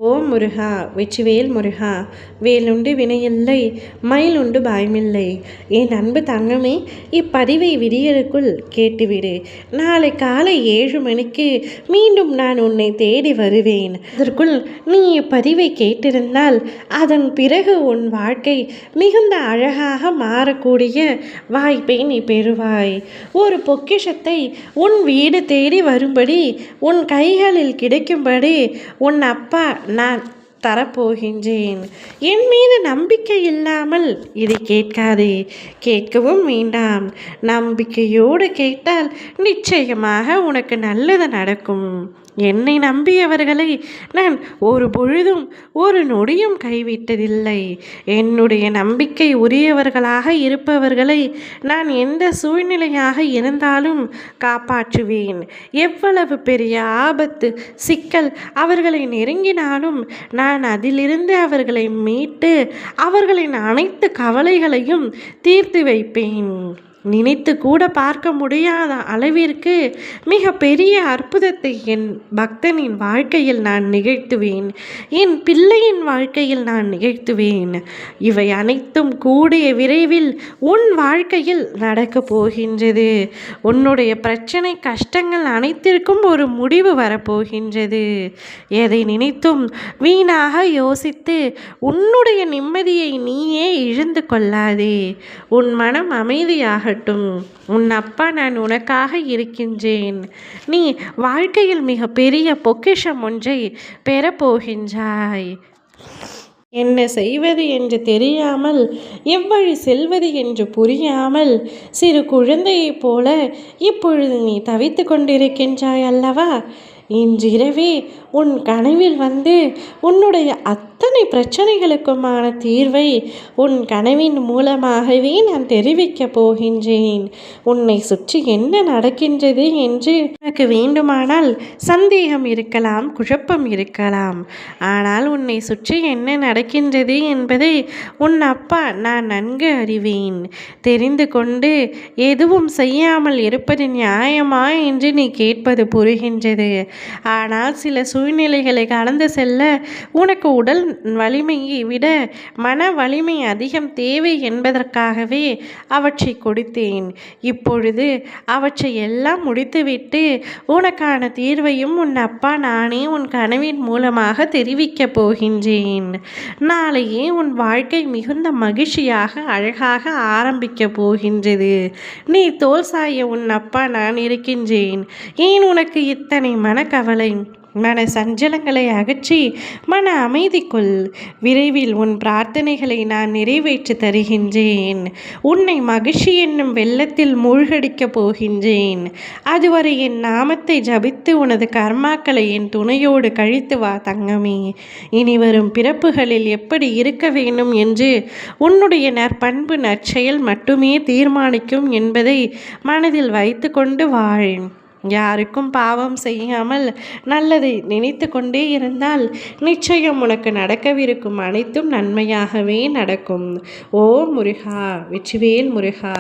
ஓம் முருகா வெற்றிவேல் முருகா. வேலுண்டு வினையில்லை, மயிலுண்டு பயமில்லை. என் அன்பு தங்கமே, இப்பதிவை விடியலுக்குள் கேட்டுவிடு. நாளை காலை 7 மணிக்கு மீண்டும் நான் உன்னை தேடி வருவேன். அதற்குள் நீ இப்பதிவை கேட்டிருந்தால் அதன் பிறகு உன் வாழ்க்கை மிகுந்த அழகாக மாறக்கூடிய வாய்ப்பை நீ பெறுவாய். ஒரு பொக்கிஷத்தை உன் வீடு தேடி வரும்படி, உன் கைகளில் கிடைக்கும்படி உன் அப்பா நான் தரப்போகின்றேன். என் மீது நம்பிக்கை இல்லாமல் இதை கேட்காதே, கேட்கவும் வேண்டாம். நம்பிக்கையோடு கேட்டால் நிச்சயமாக உனக்கு நல்லது நடக்கும். என்னை நம்பியவர்களை நான் ஒரு பொழுதும் ஒரு நொடியும் கைவிட்டதில்லை. என்னுடைய நம்பிக்கை உரியவர்களாக இருப்பவர்களை நான் எந்த சூழ்நிலையாக இருந்தாலும் காப்பாற்றுவேன். எவ்வளவு பெரிய ஆபத்து சிக்கல் அவர்களை நெருங்கினாலும் நான் அதிலிருந்து அவர்களை மீட்டு அவர்களின் அனைத்து கவலைகளையும் தீர்த்து வைப்பேன். நினைத்து கூட பார்க்க முடியாத அளவிற்கு மிக பெரிய அற்புதத்தை என் பக்தனின் வாழ்க்கையில் நான் நிகழ்த்துவேன். என் பிள்ளையின் வாழ்க்கையில் நான் நிகழ்த்துவேன். இவை அனைத்தும் கூடிய விரைவில் உன் வாழ்க்கையில் நடக்கப் போகின்றது. உன்னுடைய பிரச்சனை கஷ்டங்கள் அனைத்திற்கும் ஒரு முடிவு வரப்போகின்றது. எதை நினைத்தும் வீணாக யோசித்து உன்னுடைய நிம்மதியை நீயே இழந்து கொள்ளாதே. உன் மனம் அமைதியாக உன் அப்பா நான் உனக்காக இருக்கின்றேன். நீ வாழ்க்கையில் மிக பெரிய பொக்கிஷம் ஒன்றை பெறப்போகின்றாய். என்ன செய்வது என்று தெரியாமல், எவ்வழி செல்வது என்று புரியாமல் சிறு குழந்தையைப் போல இப்பொழுது நீ தவித்து கொண்டிருக்கின்றாய் அல்லவா? இன்றிரவே உன் கனவில் வந்து உன்னுடைய அத்தனை பிரச்சனைகளுக்குமான தீர்வை உன் கனவின் மூலமாகவே நான் தெரிவிக்கப் போகின்றேன். உன்னை சுற்றி என்ன நடக்கின்றது என்று உனக்கு வேண்டுமானால் சந்தேகம் இருக்கலாம், குழப்பம் இருக்கலாம். ஆனால் உன்னை சுற்றி என்ன நடக்கின்றது என்பதை உன் அப்பா நான் நன்கு அறிவேன். தெரிந்து கொண்டு எதுவும் செய்யாமல் இருப்பது நியாயமா என்று நீ கேட்பது புரிகின்றது. ஆனால் சில சூழ்நிலைகளை கடந்து செல்ல உனக்கு உடல் வலிமையை விட மன வலிமை அதிகம் தேவை என்பதற்காகவே அவற்றை கொடுத்தேன். இப்பொழுது அவற்றை எல்லாம் முடித்துவிட்டு உனக்கான தீர்வையும் உன் அப்பா நானே உன் கனவின் மூலமாக தெரிவிக்கப் போகின்றேன். நாளையே உன் வாழ்க்கை மிகுந்த மகிழ்ச்சியாக அழகாக ஆரம்பிக்கப் போகின்றது. நீ தோல் சாய உன் அப்பா நான் இருக்கின்றேன். ஏன் உனக்கு இத்தனை மனக்கவலை? மன சஞ்சலங்களை அகற்றி மன அமைதிக்குள். விரைவில் உன் பிரார்த்தனைகளை நான் நிறைவேற்றி தருகின்றேன். உன்னை மகிழ்ச்சி என்னும் வெள்ளத்தில் மூழ்கடிக்கப் போகின்றேன். அதுவரை என் நாமத்தை ஜபித்து உனது கர்மாக்களை என் துணையோடு கழித்து வா தங்கமே. இனி வரும் பிறப்புகளில் எப்படி இருக்க வேண்டும் என்று உன்னுடைய நற்பண்பு நற்செயல் மட்டுமே தீர்மானிக்கும் என்பதை மனதில் வைத்து கொண்டு வாழ். யாருக்கும் பாவம் செய்யாமல் நல்லதை நினைத்து கொண்டே இருந்தால் நிச்சயம் உனக்கு நடக்கவிருக்கும் அனைத்தும் நன்மையாகவே நடக்கும். ஓ முருகா வெற்றிவேல் முருகா.